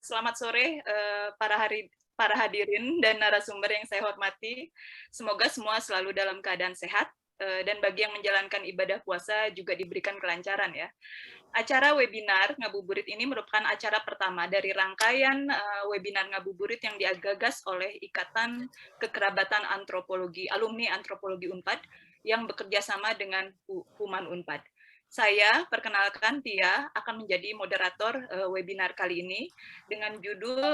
Selamat sore para hadirin dan narasumber yang saya hormati. Semoga semua selalu dalam keadaan sehat dan bagi yang menjalankan ibadah puasa juga diberikan kelancaran ya. Acara webinar Ngabuburit ini merupakan acara pertama dari rangkaian webinar Ngabuburit yang digagas oleh Ikatan Kekerabatan Antropologi, Alumni Antropologi Unpad yang bekerja sama dengan Human Unpad. Saya perkenalkan Tia akan menjadi moderator webinar kali ini dengan judul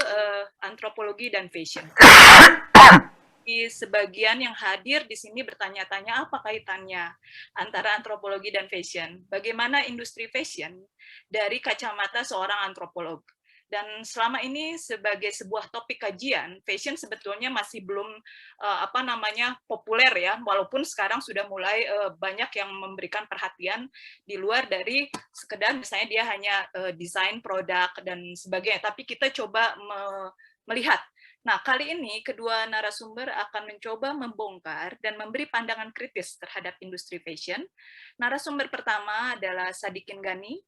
Antropologi dan Fashion. Di sebagian yang hadir di sini bertanya-tanya apa kaitannya antara antropologi dan fashion. Bagaimana industri fashion dari kacamata seorang antropolog. Dan selama ini sebagai sebuah topik kajian, fashion sebetulnya masih belum populer ya, walaupun sekarang sudah mulai banyak yang memberikan perhatian di luar dari sekedar misalnya dia hanya desain produk dan sebagainya, tapi kita coba melihat. Nah, kali ini kedua narasumber akan mencoba membongkar dan memberi pandangan kritis terhadap industri fashion. Narasumber pertama adalah Sadikin Gani.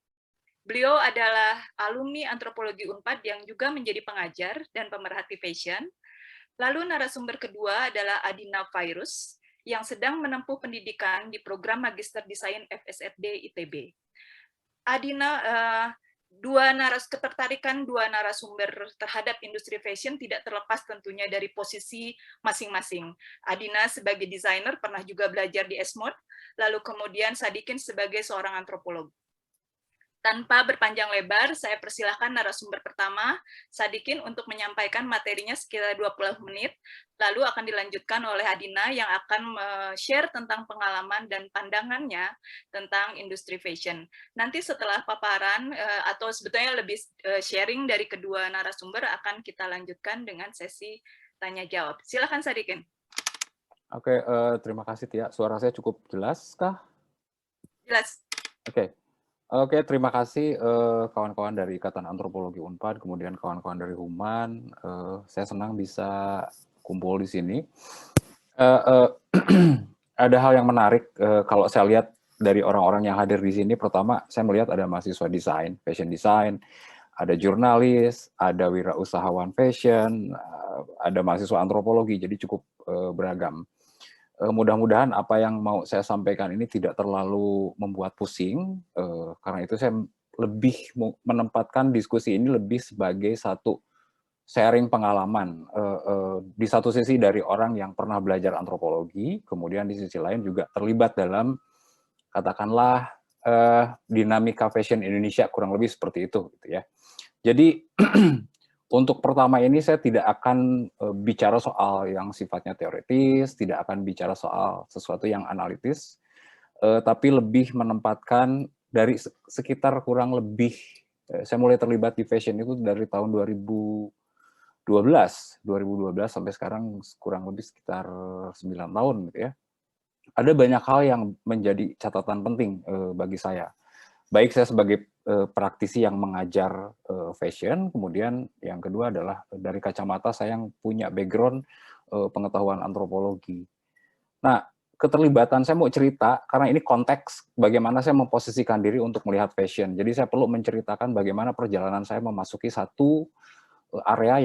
Beliau adalah alumni antropologi Unpad yang juga menjadi pengajar dan pemerhati fashion. Lalu narasumber kedua adalah Adina Fairuz, yang sedang menempuh pendidikan di program Magister Desain FSRD ITB. Adina, ketertarikan dua narasumber terhadap industri fashion tidak terlepas tentunya dari posisi masing-masing. Adina sebagai desainer pernah juga belajar di Esmod, lalu kemudian Sadikin sebagai seorang antropolog. Tanpa berpanjang lebar, saya persilahkan narasumber pertama, Sadikin, untuk menyampaikan materinya sekitar 20 menit, lalu akan dilanjutkan oleh Adina yang akan share tentang pengalaman dan pandangannya tentang industri fashion. Nanti setelah paparan, atau sebetulnya lebih sharing dari kedua narasumber, akan kita lanjutkan dengan sesi tanya-jawab. Silakan, Sadikin. Oke, terima kasih, Tia. Suara saya cukup jelas kah? Jelas. Oke, terima kasih kawan-kawan dari Ikatan Antropologi Unpad, kemudian kawan-kawan dari Human. Saya senang bisa kumpul di sini. Ada hal yang menarik kalau saya lihat dari orang-orang yang hadir di sini. Pertama, saya melihat ada mahasiswa desain, fashion design, ada jurnalis, ada wirausahawan fashion, ada mahasiswa antropologi, jadi cukup beragam. Mudah-mudahan apa yang mau saya sampaikan ini tidak terlalu membuat pusing, karena itu saya lebih menempatkan diskusi ini lebih sebagai satu sharing pengalaman. Di satu sisi dari orang yang pernah belajar antropologi, kemudian di sisi lain juga terlibat dalam, katakanlah, dinamika fashion Indonesia, kurang lebih seperti itu, gitu ya. Jadi, untuk pertama ini saya tidak akan bicara soal yang sifatnya teoritis, tidak akan bicara soal sesuatu yang analitis, tapi lebih menempatkan dari sekitar kurang lebih, saya mulai terlibat di fashion itu dari tahun 2012 sampai sekarang kurang lebih sekitar 9 tahun gitu ya. Ada banyak hal yang menjadi catatan penting bagi saya. Baik saya sebagai praktisi yang mengajar fashion, kemudian yang kedua adalah dari kacamata saya yang punya background pengetahuan antropologi. Nah, keterlibatan saya mau cerita, karena ini konteks bagaimana saya memposisikan diri untuk melihat fashion. Jadi saya perlu menceritakan bagaimana perjalanan saya memasuki satu area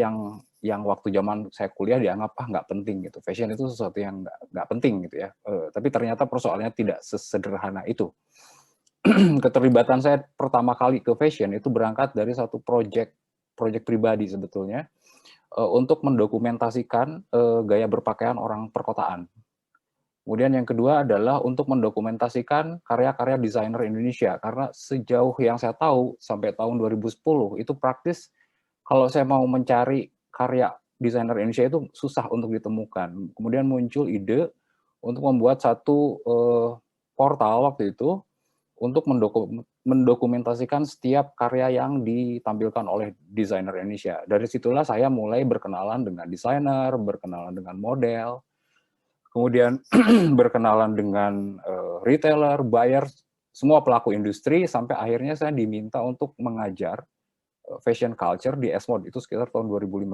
yang waktu zaman saya kuliah dianggap nggak penting gitu. Fashion itu sesuatu yang nggak penting gitu ya. Tapi ternyata persoalannya tidak sesederhana itu. Keterlibatan saya pertama kali ke fashion itu berangkat dari satu proyek pribadi sebetulnya, untuk mendokumentasikan gaya berpakaian orang perkotaan. Kemudian yang kedua adalah untuk mendokumentasikan karya-karya desainer Indonesia, karena sejauh yang saya tahu sampai tahun 2010 itu praktis kalau saya mau mencari karya desainer Indonesia itu susah untuk ditemukan. Kemudian muncul ide untuk membuat satu portal waktu itu untuk mendokumentasikan setiap karya yang ditampilkan oleh desainer Indonesia. Dari situlah saya mulai berkenalan dengan desainer, berkenalan dengan model, kemudian berkenalan dengan retailer, buyer, semua pelaku industri, sampai akhirnya saya diminta untuk mengajar fashion culture di Esmod, itu sekitar tahun 2015.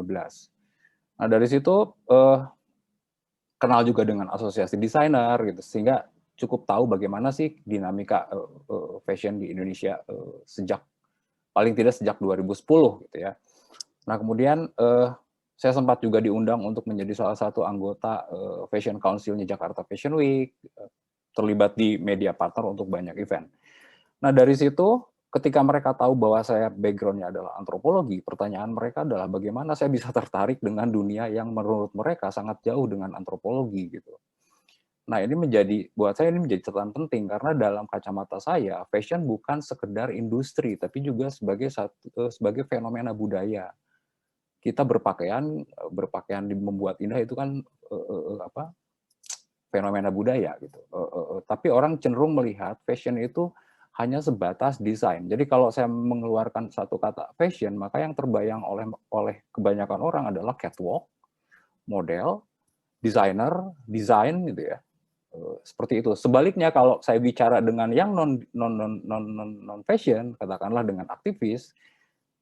Nah dari situ kenal juga dengan asosiasi desainer, gitu, sehingga cukup tahu bagaimana sih dinamika fashion di Indonesia sejak paling tidak sejak 2010 gitu ya. Nah, kemudian saya sempat juga diundang untuk menjadi salah satu anggota Fashion Council-nya Jakarta Fashion Week, terlibat di media partner untuk banyak event. Nah, dari situ ketika mereka tahu bahwa saya background-nya adalah antropologi, pertanyaan mereka adalah bagaimana saya bisa tertarik dengan dunia yang menurut mereka sangat jauh dengan antropologi gitu. Nah, ini buat saya ini menjadi catatan penting karena dalam kacamata saya, fashion bukan sekedar industri, tapi juga sebagai fenomena budaya. Kita berpakaian membuat indah itu kan apa, fenomena budaya gitu. Tapi orang cenderung melihat fashion itu hanya sebatas desain. Jadi kalau saya mengeluarkan satu kata fashion, maka yang terbayang oleh kebanyakan orang adalah catwalk, model, desainer, desain gitu ya. Seperti itu. Sebaliknya kalau saya bicara dengan yang non fashion, katakanlah dengan aktivis,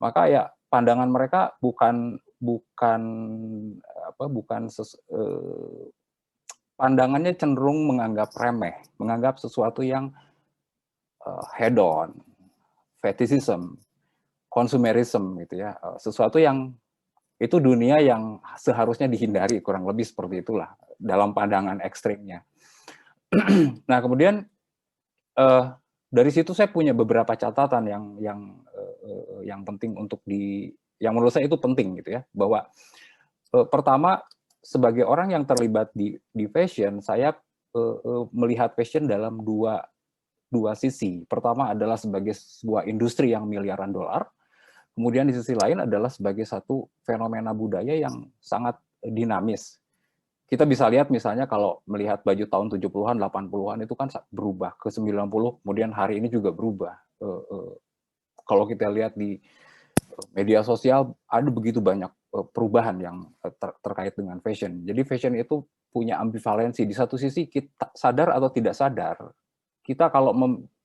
maka ya pandangan mereka bukan pandangannya cenderung menganggap remeh, menganggap sesuatu yang head on, fetishism, consumerism gitu ya, sesuatu yang itu dunia yang seharusnya dihindari, kurang lebih seperti itulah dalam pandangan ekstrimnya. Nah, kemudian dari situ saya punya beberapa catatan yang penting yang menurut saya itu penting gitu ya, bahwa pertama sebagai orang yang terlibat di fashion, saya melihat fashion dalam dua sisi. Pertama adalah sebagai sebuah industri yang miliaran dolar, kemudian di sisi lain adalah sebagai satu fenomena budaya yang sangat dinamis. Kita bisa lihat misalnya kalau melihat baju tahun 70-an, 80-an itu kan berubah ke 90, kemudian hari ini juga berubah. Kalau kita lihat di media sosial ada begitu banyak perubahan yang terkait dengan fashion. Jadi fashion itu punya ambivalensi. Di satu sisi kita sadar atau tidak sadar, kita kalau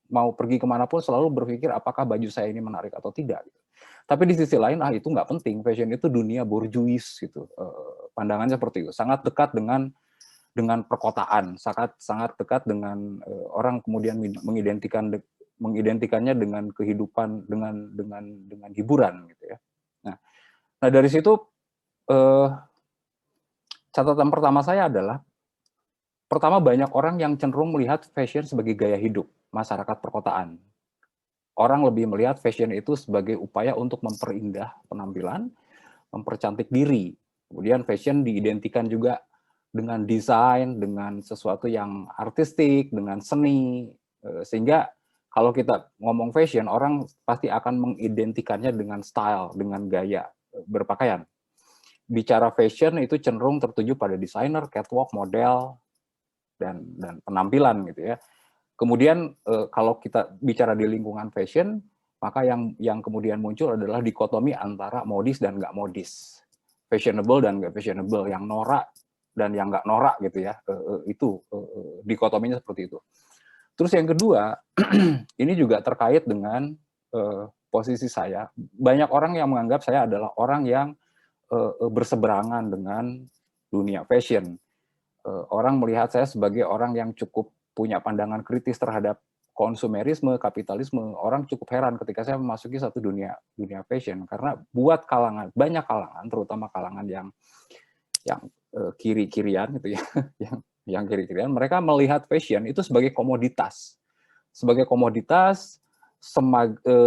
mau pergi kemanapun selalu berpikir apakah baju saya ini menarik atau tidak. Tapi di sisi lain, itu nggak penting. Fashion itu dunia bourgeois gitu. Pandangannya seperti itu. Sangat dekat dengan perkotaan, sangat dekat dengan orang kemudian mengidentikannya dengan kehidupan, dengan hiburan gitu ya. Nah dari situ catatan pertama saya adalah pertama banyak orang yang cenderung melihat fashion sebagai gaya hidup masyarakat perkotaan. Orang lebih melihat fashion itu sebagai upaya untuk memperindah penampilan, mempercantik diri. Kemudian fashion diidentikan juga dengan desain, dengan sesuatu yang artistik, dengan seni, sehingga kalau kita ngomong fashion, orang pasti akan mengidentikannya dengan style, dengan gaya berpakaian. Bicara fashion itu cenderung tertuju pada desainer, catwalk, model, dan penampilan gitu ya. Kemudian kalau kita bicara di lingkungan fashion, maka yang kemudian muncul adalah dikotomi antara modis dan nggak modis, fashionable dan nggak fashionable, yang norak dan yang nggak norak gitu ya. Itu dikotominya seperti itu. Terus yang kedua, ini juga terkait dengan posisi saya. Banyak orang yang menganggap saya adalah orang yang berseberangan dengan dunia fashion. Orang melihat saya sebagai orang yang cukup punya pandangan kritis terhadap konsumerisme, kapitalisme. Orang cukup heran ketika saya memasuki satu dunia fashion, karena buat banyak kalangan, terutama kalangan yang kiri-kirian gitu ya, yang kiri-kirian, mereka melihat fashion itu sebagai komoditas,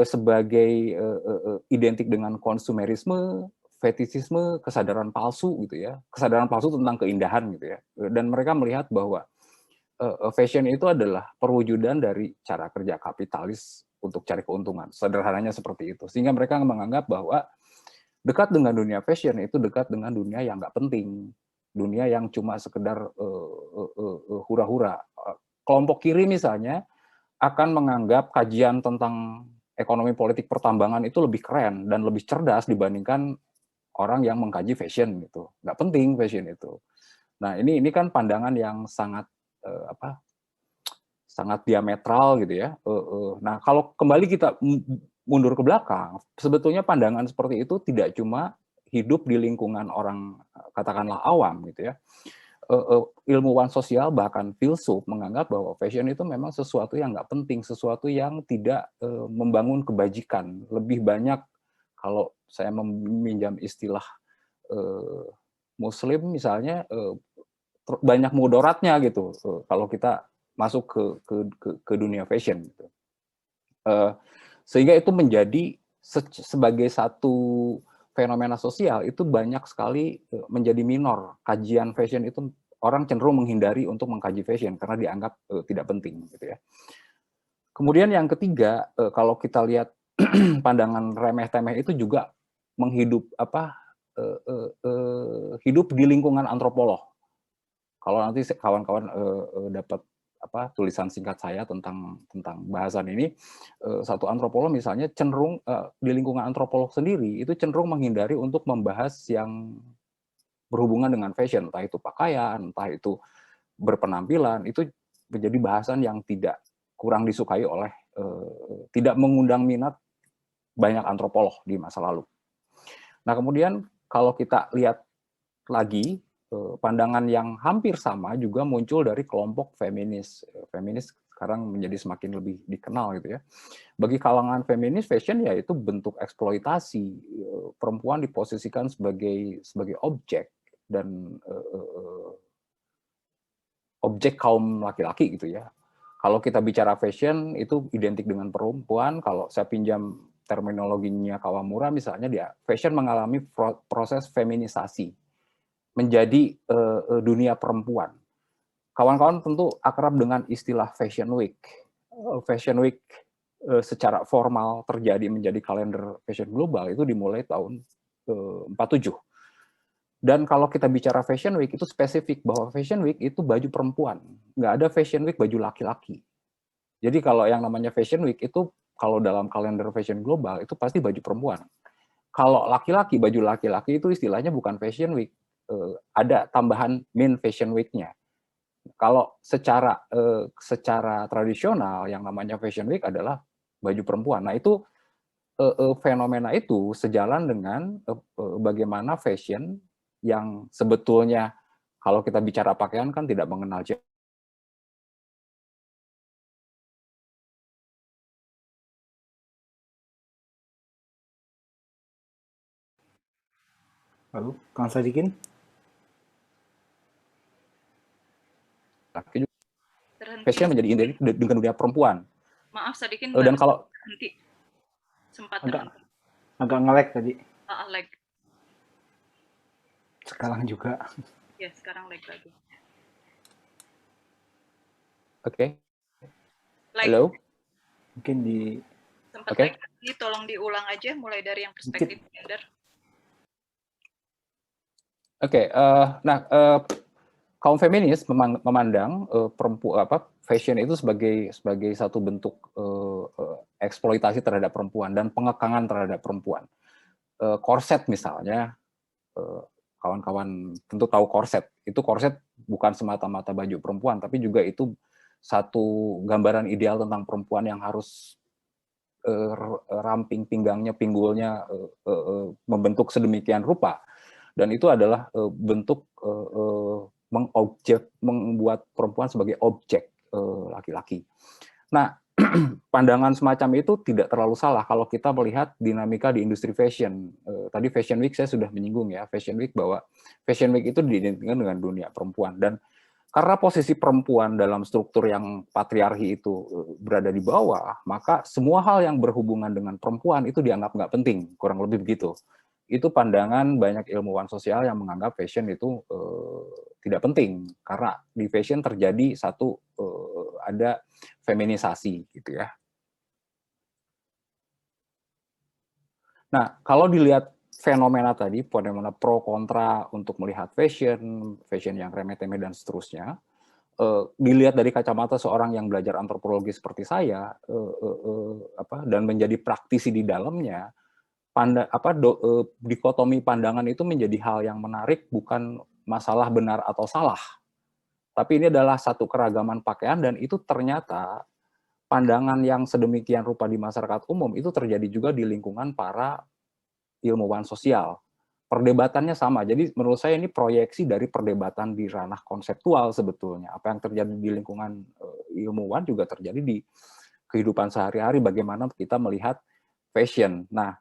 sebagai identik dengan konsumerisme, fetishisme, kesadaran palsu gitu ya, kesadaran palsu tentang keindahan gitu ya. Dan mereka melihat bahwa fashion itu adalah perwujudan dari cara kerja kapitalis untuk cari keuntungan. Sederhananya seperti itu. Sehingga mereka menganggap bahwa dekat dengan dunia fashion itu dekat dengan dunia yang nggak penting, dunia yang cuma sekedar hura-hura. Kelompok kiri misalnya akan menganggap kajian tentang ekonomi politik pertambangan itu lebih keren dan lebih cerdas dibandingkan orang yang mengkaji fashion gitu. Nggak penting fashion itu. Nah ini kan pandangan yang sangat sangat diametral gitu ya. Nah kalau kembali kita mundur ke belakang, sebetulnya pandangan seperti itu tidak cuma hidup di lingkungan orang katakanlah awam gitu ya. Ilmuwan sosial bahkan filsuf menganggap bahwa fashion itu memang sesuatu yang nggak penting, sesuatu yang tidak membangun kebajikan. Lebih banyak kalau saya meminjam istilah Muslim misalnya, banyak mudaratnya gitu kalau kita masuk ke dunia fashion. Gitu. Sehingga itu menjadi sebagai satu fenomena sosial itu banyak sekali menjadi minor. Kajian fashion itu orang cenderung menghindari untuk mengkaji fashion karena dianggap tidak penting, gitu ya. Kemudian yang ketiga, kalau kita lihat pandangan remeh-temeh itu juga hidup di lingkungan antropolog. Kalau nanti kawan-kawan dapat tulisan singkat saya tentang bahasan ini, satu antropolog misalnya cenderung di lingkungan antropolog sendiri itu cenderung menghindari untuk membahas yang berhubungan dengan fashion, entah itu pakaian, entah itu berpenampilan, itu menjadi bahasan yang kurang disukai oleh tidak mengundang minat banyak antropolog di masa lalu. Nah, kemudian kalau kita lihat lagi pandangan yang hampir sama juga muncul dari kelompok feminis. Feminis sekarang menjadi semakin lebih dikenal gitu ya. Bagi kalangan feminis, fashion ya itu bentuk eksploitasi. Perempuan diposisikan sebagai objek dan objek kaum laki-laki gitu ya. Kalau kita bicara fashion itu identik dengan perempuan. Kalau saya pinjam terminologinya Kawamura misalnya, dia fashion mengalami proses feminisasi menjadi dunia perempuan. Kawan-kawan tentu akrab dengan istilah Fashion Week. Fashion Week secara formal terjadi menjadi kalender fashion global itu dimulai tahun 47. Dan kalau kita bicara Fashion Week itu spesifik bahwa Fashion Week itu baju perempuan, nggak ada Fashion Week baju laki-laki. Jadi kalau yang namanya Fashion Week itu kalau dalam kalender fashion global itu pasti baju perempuan. Kalau laki-laki, baju laki-laki itu istilahnya bukan Fashion Week, ada tambahan main Fashion Week-nya. Kalau secara tradisional yang namanya Fashion Week adalah baju perempuan. Nah itu fenomena itu sejalan dengan bagaimana fashion yang sebetulnya kalau kita bicara pakaian kan tidak mengenal gender. Lalu, Kang Sadikin? Fashion menjadi identik dengan dunia perempuan. Maaf, Sadikin. Dan kalau berhenti. Sempat agak nge-lag tadi. Lag. Sekarang juga. Ya, sekarang lag lagi. Oke. Halo. Mungkin di sempat lag lagi, tolong diulang aja mulai dari yang perspektif gender. Oke, nah kaum feminis memandang fashion itu sebagai satu bentuk eksploitasi terhadap perempuan dan pengekangan terhadap perempuan. Korset misalnya, kawan-kawan tentu tahu korset. Itu korset bukan semata-mata baju perempuan, tapi juga itu satu gambaran ideal tentang perempuan yang harus ramping pinggangnya, pinggulnya membentuk sedemikian rupa. Dan itu adalah bentuk membuat perempuan sebagai objek laki-laki. Nah, pandangan semacam itu tidak terlalu salah kalau kita melihat dinamika di industri fashion. Tadi Fashion Week saya sudah menyinggung ya, Fashion Week bahwa Fashion Week itu diidentikan dengan dunia perempuan. Dan karena posisi perempuan dalam struktur yang patriarki itu berada di bawah, maka semua hal yang berhubungan dengan perempuan itu dianggap nggak penting, kurang lebih begitu. Itu pandangan banyak ilmuwan sosial yang menganggap fashion itu tidak penting karena di fashion terjadi ada feminisasi gitu ya. Nah, kalau dilihat fenomena tadi, fenomena pro kontra untuk melihat fashion yang remeh-temeh dan seterusnya, dilihat dari kacamata seorang yang belajar antropologi seperti saya dan menjadi praktisi di dalamnya, dikotomi pandangan itu menjadi hal yang menarik, bukan masalah benar atau salah. Tapi ini adalah satu keragaman pakaian dan itu ternyata pandangan yang sedemikian rupa di masyarakat umum itu terjadi juga di lingkungan para ilmuwan sosial. Perdebatannya sama. Jadi menurut saya ini proyeksi dari perdebatan di ranah konseptual sebetulnya. Apa yang terjadi di lingkungan ilmuwan juga terjadi di kehidupan sehari-hari, bagaimana kita melihat fashion. Nah,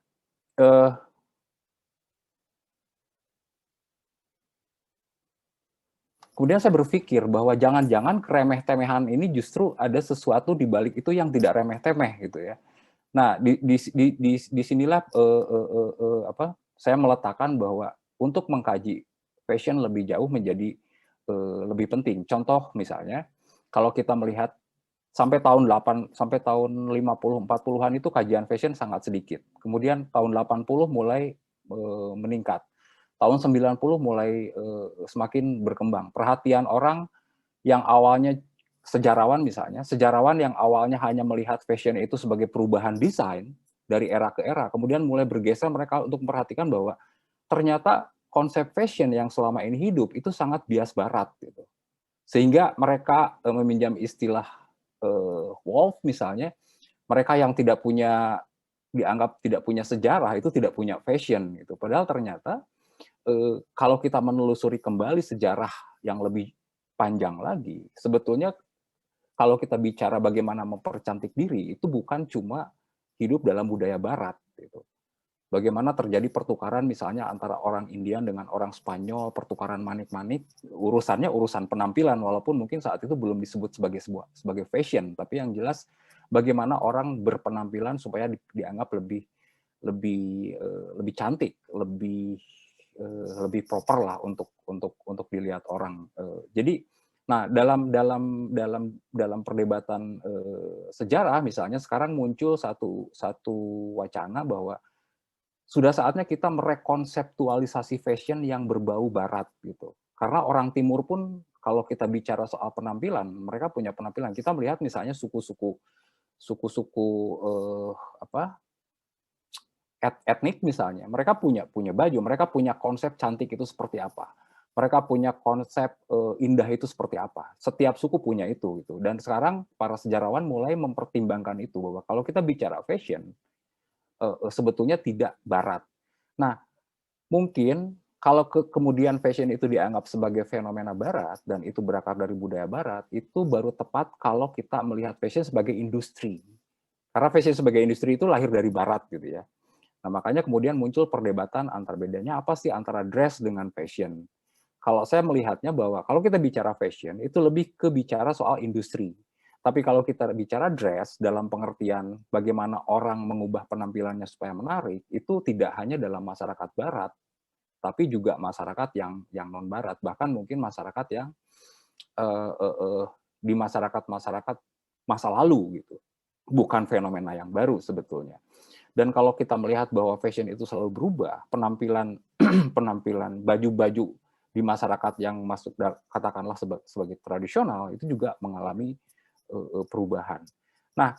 kemudian saya berpikir bahwa jangan-jangan keremeh-temehan ini justru ada sesuatu di balik itu yang tidak remeh-temeh gitu ya. Nah, di sinilah saya meletakkan bahwa untuk mengkaji fashion lebih jauh menjadi lebih penting. Contoh misalnya, kalau kita melihat sampai tahun 50 40-an itu kajian fashion sangat sedikit. Kemudian tahun 80 mulai meningkat. Tahun 90 mulai semakin berkembang. Perhatian orang yang awalnya sejarawan misalnya, sejarawan yang awalnya hanya melihat fashion itu sebagai perubahan desain dari era ke era, kemudian mulai bergeser mereka untuk memperhatikan bahwa ternyata konsep fashion yang selama ini hidup itu sangat bias barat gitu. Sehingga mereka meminjam istilah Wolf misalnya, mereka yang dianggap tidak punya sejarah itu tidak punya fashion gitu. Padahal ternyata kalau kita menelusuri kembali sejarah yang lebih panjang lagi, sebetulnya kalau kita bicara bagaimana mempercantik diri, itu bukan cuma hidup dalam budaya barat gitu. Bagaimana terjadi pertukaran misalnya antara orang Indian dengan orang Spanyol, pertukaran manik-manik, urusannya urusan penampilan, walaupun mungkin saat itu belum disebut sebagai fashion, tapi yang jelas bagaimana orang berpenampilan supaya dianggap lebih cantik, lebih proper lah untuk dilihat orang. Jadi, nah dalam perdebatan sejarah misalnya sekarang muncul satu wacana bahwa sudah saatnya kita merekonseptualisasi fashion yang berbau barat gitu. Karena orang timur pun kalau kita bicara soal penampilan, mereka punya penampilan. Kita melihat misalnya suku-suku etnik misalnya, mereka punya baju, mereka punya konsep cantik itu seperti apa. Mereka punya konsep indah itu seperti apa. Setiap suku punya itu gitu. Dan sekarang para sejarawan mulai mempertimbangkan itu bahwa kalau kita bicara fashion sebetulnya tidak barat. Nah, mungkin kalau kemudian fashion itu dianggap sebagai fenomena barat dan itu berakar dari budaya barat, itu baru tepat kalau kita melihat fashion sebagai industri. Karena fashion sebagai industri itu lahir dari barat gitu ya. Nah, makanya kemudian muncul perdebatan antar bedanya apa sih antara dress dengan fashion. Kalau saya melihatnya bahwa kalau kita bicara fashion, itu lebih ke bicara soal industri. Tapi kalau kita bicara dress, dalam pengertian bagaimana orang mengubah penampilannya supaya menarik, itu tidak hanya dalam masyarakat barat, tapi juga masyarakat yang non-barat. Bahkan mungkin masyarakat yang di masyarakat masa lalu gitu. Bukan fenomena yang baru sebetulnya. Dan kalau kita melihat bahwa fashion itu selalu berubah, penampilan baju-baju di masyarakat yang masuk katakanlah sebagai tradisional itu juga mengalami perubahan. Nah,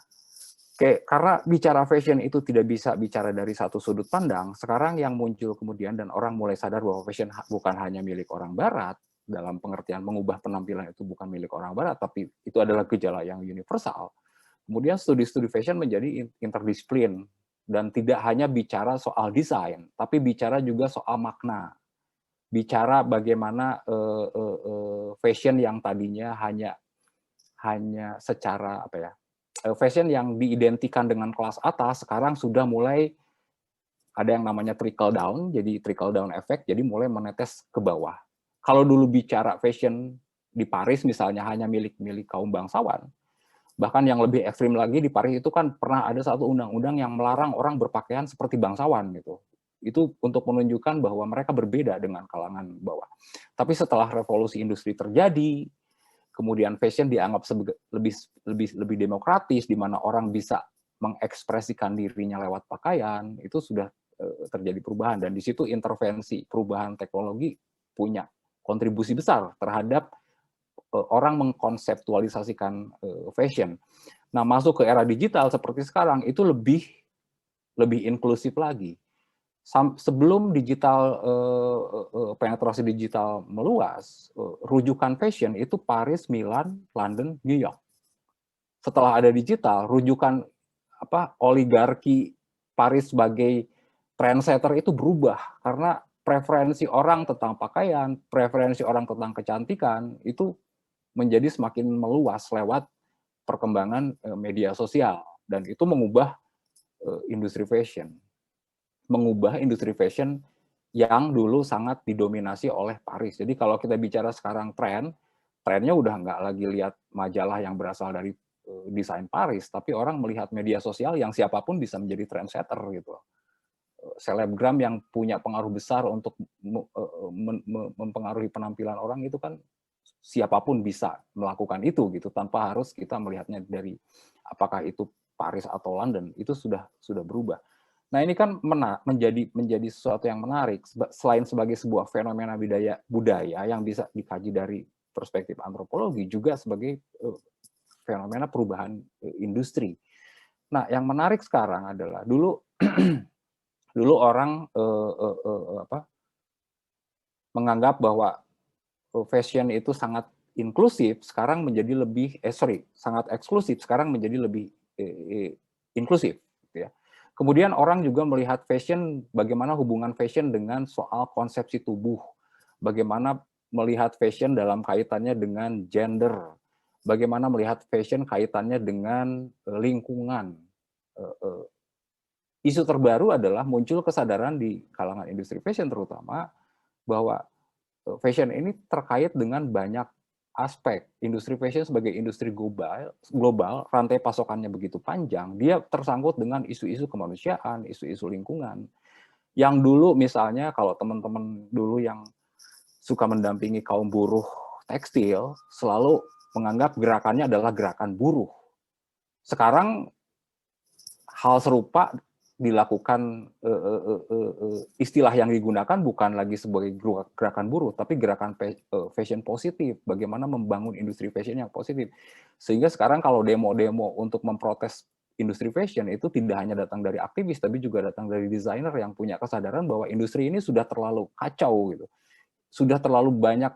karena bicara fashion itu tidak bisa bicara dari satu sudut pandang, sekarang yang muncul kemudian dan orang mulai sadar bahwa fashion bukan hanya milik orang barat, dalam pengertian mengubah penampilan itu bukan milik orang barat, tapi itu adalah gejala yang universal. Kemudian studi-studi fashion menjadi interdisiplin, dan tidak hanya bicara soal desain, tapi bicara juga soal makna. Bicara bagaimana fashion yang tadinya hanya secara fashion yang diidentikan dengan kelas atas sekarang sudah mulai ada yang namanya trickle down, jadi trickle down effect, jadi mulai menetes ke bawah. Kalau dulu bicara fashion di Paris misalnya hanya milik kaum bangsawan, bahkan yang lebih ekstrim lagi di Paris itu kan pernah ada satu undang-undang yang melarang orang berpakaian seperti bangsawan gitu. Itu untuk menunjukkan bahwa mereka berbeda dengan kalangan bawah. Tapi setelah revolusi industri terjadi, kemudian fashion dianggap lebih demokratis, di mana orang bisa mengekspresikan dirinya lewat pakaian, itu sudah terjadi perubahan. Dan di situ intervensi perubahan teknologi punya kontribusi besar terhadap orang mengkonseptualisasikan fashion. Nah, masuk ke era digital seperti sekarang itu lebih inklusif lagi. Sebelum digital penetrasi digital meluas, rujukan fashion itu Paris, Milan, London, New York. Setelah ada digital, rujukan oligarki Paris sebagai trendsetter itu berubah karena preferensi orang tentang pakaian, preferensi orang tentang kecantikan itu menjadi semakin meluas lewat perkembangan media sosial, dan itu mengubah industri fashion yang dulu sangat didominasi oleh Paris. Jadi kalau kita bicara sekarang trennya udah nggak lagi lihat majalah yang berasal dari desain Paris, tapi orang melihat media sosial yang siapapun bisa menjadi trendsetter gitu. Selebgram yang punya pengaruh besar untuk mempengaruhi penampilan orang itu kan siapapun bisa melakukan itu gitu tanpa harus kita melihatnya dari apakah itu Paris atau London, itu sudah berubah. Nah, ini kan menjadi sesuatu yang menarik selain sebagai sebuah fenomena budaya yang bisa dikaji dari perspektif antropologi, juga sebagai fenomena perubahan industri. Nah, yang menarik sekarang adalah dulu orang menganggap bahwa fashion itu sangat inklusif, sekarang menjadi lebih sangat eksklusif, sekarang menjadi lebih inklusif, gitu ya. Kemudian orang juga melihat fashion, bagaimana hubungan fashion dengan soal konsepsi tubuh, bagaimana melihat fashion dalam kaitannya dengan gender, bagaimana melihat fashion kaitannya dengan lingkungan. Isu terbaru adalah muncul kesadaran di kalangan industri fashion terutama bahwa fashion ini terkait dengan banyak aspek. Industri fashion sebagai industri global, rantai pasokannya begitu panjang, dia tersangkut dengan isu-isu kemanusiaan, isu-isu lingkungan. Yang dulu misalnya kalau teman-teman dulu yang suka mendampingi kaum buruh tekstil, selalu menganggap gerakannya adalah gerakan buruh. Sekarang hal serupa dilakukan, istilah yang digunakan bukan lagi sebagai gerakan buruh, tapi gerakan fashion positif, bagaimana membangun industri fashion yang positif. Sehingga sekarang kalau demo-demo untuk memprotes industri fashion itu tidak hanya datang dari aktivis, tapi juga datang dari desainer yang punya kesadaran bahwa industri ini sudah terlalu kacau, gitu. Sudah terlalu banyak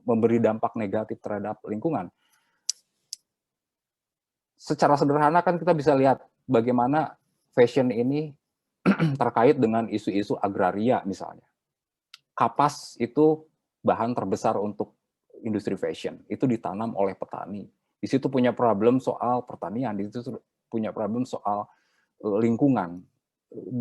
memberi dampak negatif terhadap lingkungan. Secara sederhana kan kita bisa lihat bagaimana fashion ini terkait dengan isu-isu agraria misalnya. Kapas itu bahan terbesar untuk industri fashion, itu ditanam oleh petani. Di situ punya problem soal pertanian, di situ punya problem soal lingkungan.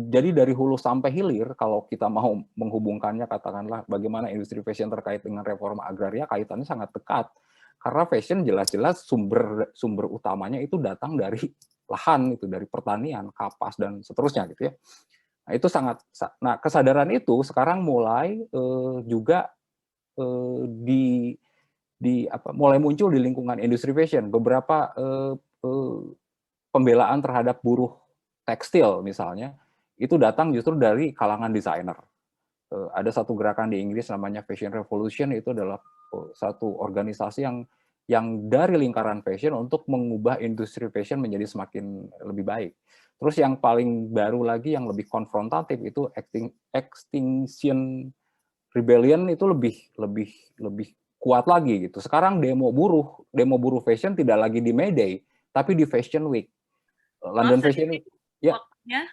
Jadi dari hulu sampai hilir, kalau kita mau menghubungkannya, katakanlah bagaimana industri fashion terkait dengan reforma agraria, kaitannya sangat dekat. Karena fashion jelas-jelas sumber utamanya itu datang dari lahan, itu dari pertanian, kapas dan seterusnya gitu ya. Nah, itu kesadaran itu sekarang mulai juga mulai muncul di lingkungan industri fashion. Beberapa pembelaan terhadap buruh tekstil misalnya itu datang justru dari kalangan desainer. Ada satu gerakan di Inggris namanya Fashion Revolution, itu adalah satu organisasi yang dari lingkaran fashion untuk mengubah industri fashion menjadi semakin lebih baik. Terus yang paling baru lagi yang lebih konfrontatif itu Extinction Rebellion, itu lebih kuat lagi gitu. Sekarang demo buruh fashion tidak lagi di May Day, tapi di Fashion Week. London Fashion Week. Ya. Waktunya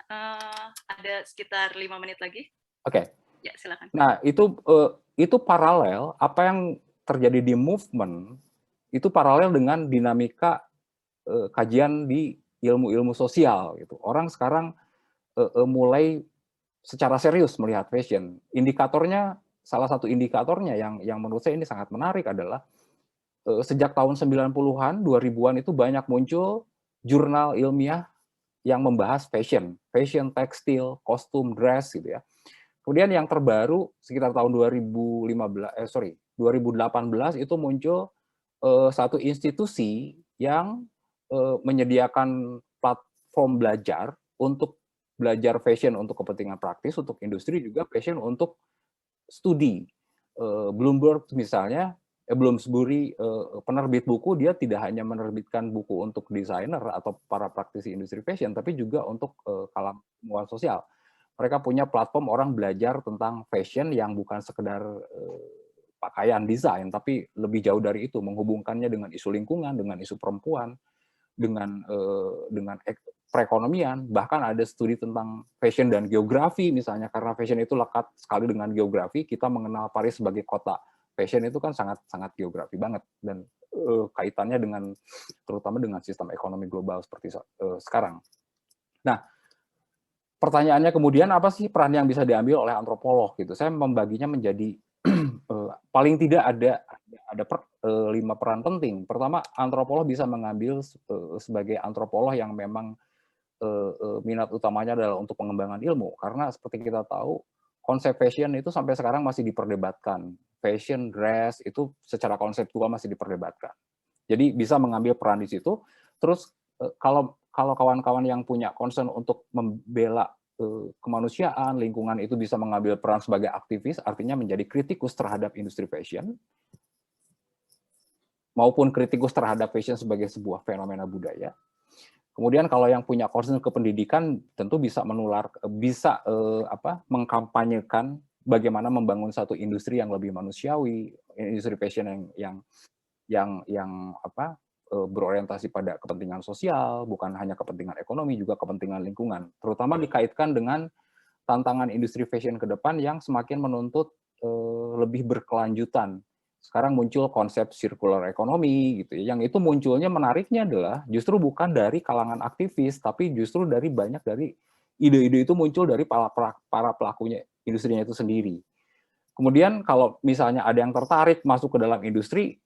ada sekitar 5 menit lagi. Oke. Ya, silakan. Nah, itu paralel apa yang terjadi di movement, itu paralel dengan dinamika kajian di ilmu-ilmu sosial gitu. Orang sekarang mulai secara serius melihat fashion. Salah satu indikatornya yang menurut saya ini sangat menarik adalah sejak tahun 90-an, 2000-an itu banyak muncul jurnal ilmiah yang membahas fashion tekstil, kostum, dress gitu ya. Kemudian yang terbaru sekitar tahun 2018 itu muncul satu institusi yang menyediakan platform belajar untuk belajar fashion untuk kepentingan praktis, untuk industri, juga fashion untuk studi. Bloomsbury misalnya, Bloomsbury penerbit buku, dia tidak hanya menerbitkan buku untuk desainer atau para praktisi industri fashion, tapi juga untuk kalangan ilmuwan sosial. Mereka punya platform orang belajar tentang fashion yang bukan sekedar pakaian desain, tapi lebih jauh dari itu, menghubungkannya dengan isu lingkungan, dengan isu perempuan, dengan perekonomian. Bahkan ada studi tentang fashion dan geografi misalnya, karena fashion itu lekat sekali dengan geografi. Kita mengenal Paris sebagai kota fashion itu kan sangat geografi banget, dan kaitannya terutama dengan sistem ekonomi global seperti sekarang. Nah, pertanyaannya kemudian apa sih peran yang bisa diambil oleh antropolog gitu? Saya membaginya menjadi paling tidak ada 5 peran penting. Pertama, antropolog bisa mengambil sebagai antropolog yang memang minat utamanya adalah untuk pengembangan ilmu, karena seperti kita tahu konsep fashion itu sampai sekarang masih diperdebatkan. Fashion, dress itu secara konseptual masih diperdebatkan. Jadi bisa mengambil peran di situ. Terus kalau kawan-kawan yang punya concern untuk membela kemanusiaan, lingkungan, itu bisa mengambil peran sebagai aktivis, artinya menjadi kritikus terhadap industri fashion, maupun kritikus terhadap fashion sebagai sebuah fenomena budaya. Kemudian kalau yang punya concern ke pendidikan, tentu bisa mengkampanyekan bagaimana membangun satu industri yang lebih manusiawi, industri fashion yang berorientasi pada kepentingan sosial, bukan hanya kepentingan ekonomi, juga kepentingan lingkungan. Terutama dikaitkan dengan tantangan industri fashion ke depan yang semakin menuntut lebih berkelanjutan. Sekarang muncul konsep circular economy gitu ya. Yang itu munculnya, menariknya adalah justru bukan dari kalangan aktivis, tapi justru dari banyak dari ide-ide itu muncul dari para pelakunya industrinya itu sendiri. Kemudian kalau misalnya ada yang tertarik masuk ke dalam industri,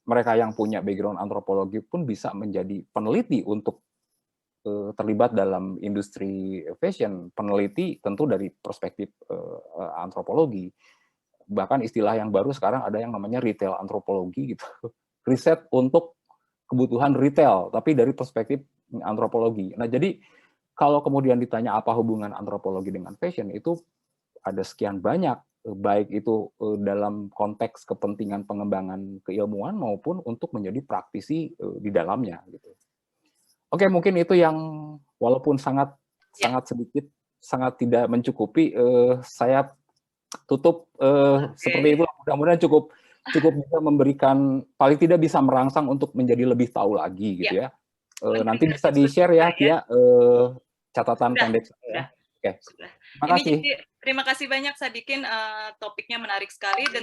mereka yang punya background antropologi pun bisa menjadi peneliti untuk terlibat dalam industri fashion. Peneliti tentu dari perspektif antropologi. Bahkan istilah yang baru sekarang ada yang namanya retail antropologi gitu. Riset untuk kebutuhan retail, tapi dari perspektif antropologi. Nah, jadi kalau kemudian ditanya apa hubungan antropologi dengan fashion, itu ada sekian banyak, baik itu dalam konteks kepentingan pengembangan keilmuan maupun untuk menjadi praktisi di dalamnya gitu. Oke, mungkin itu yang walaupun sangat sedikit, sangat tidak mencukupi, saya tutup seperti itu. Mudah-mudahan cukup bisa memberikan, paling tidak bisa merangsang untuk menjadi lebih tahu lagi gitu ya. Nanti bisa di-share ya Tia catatan pendek saya. Oke. Terima kasih. Terima kasih banyak Sadikin, topiknya menarik sekali dan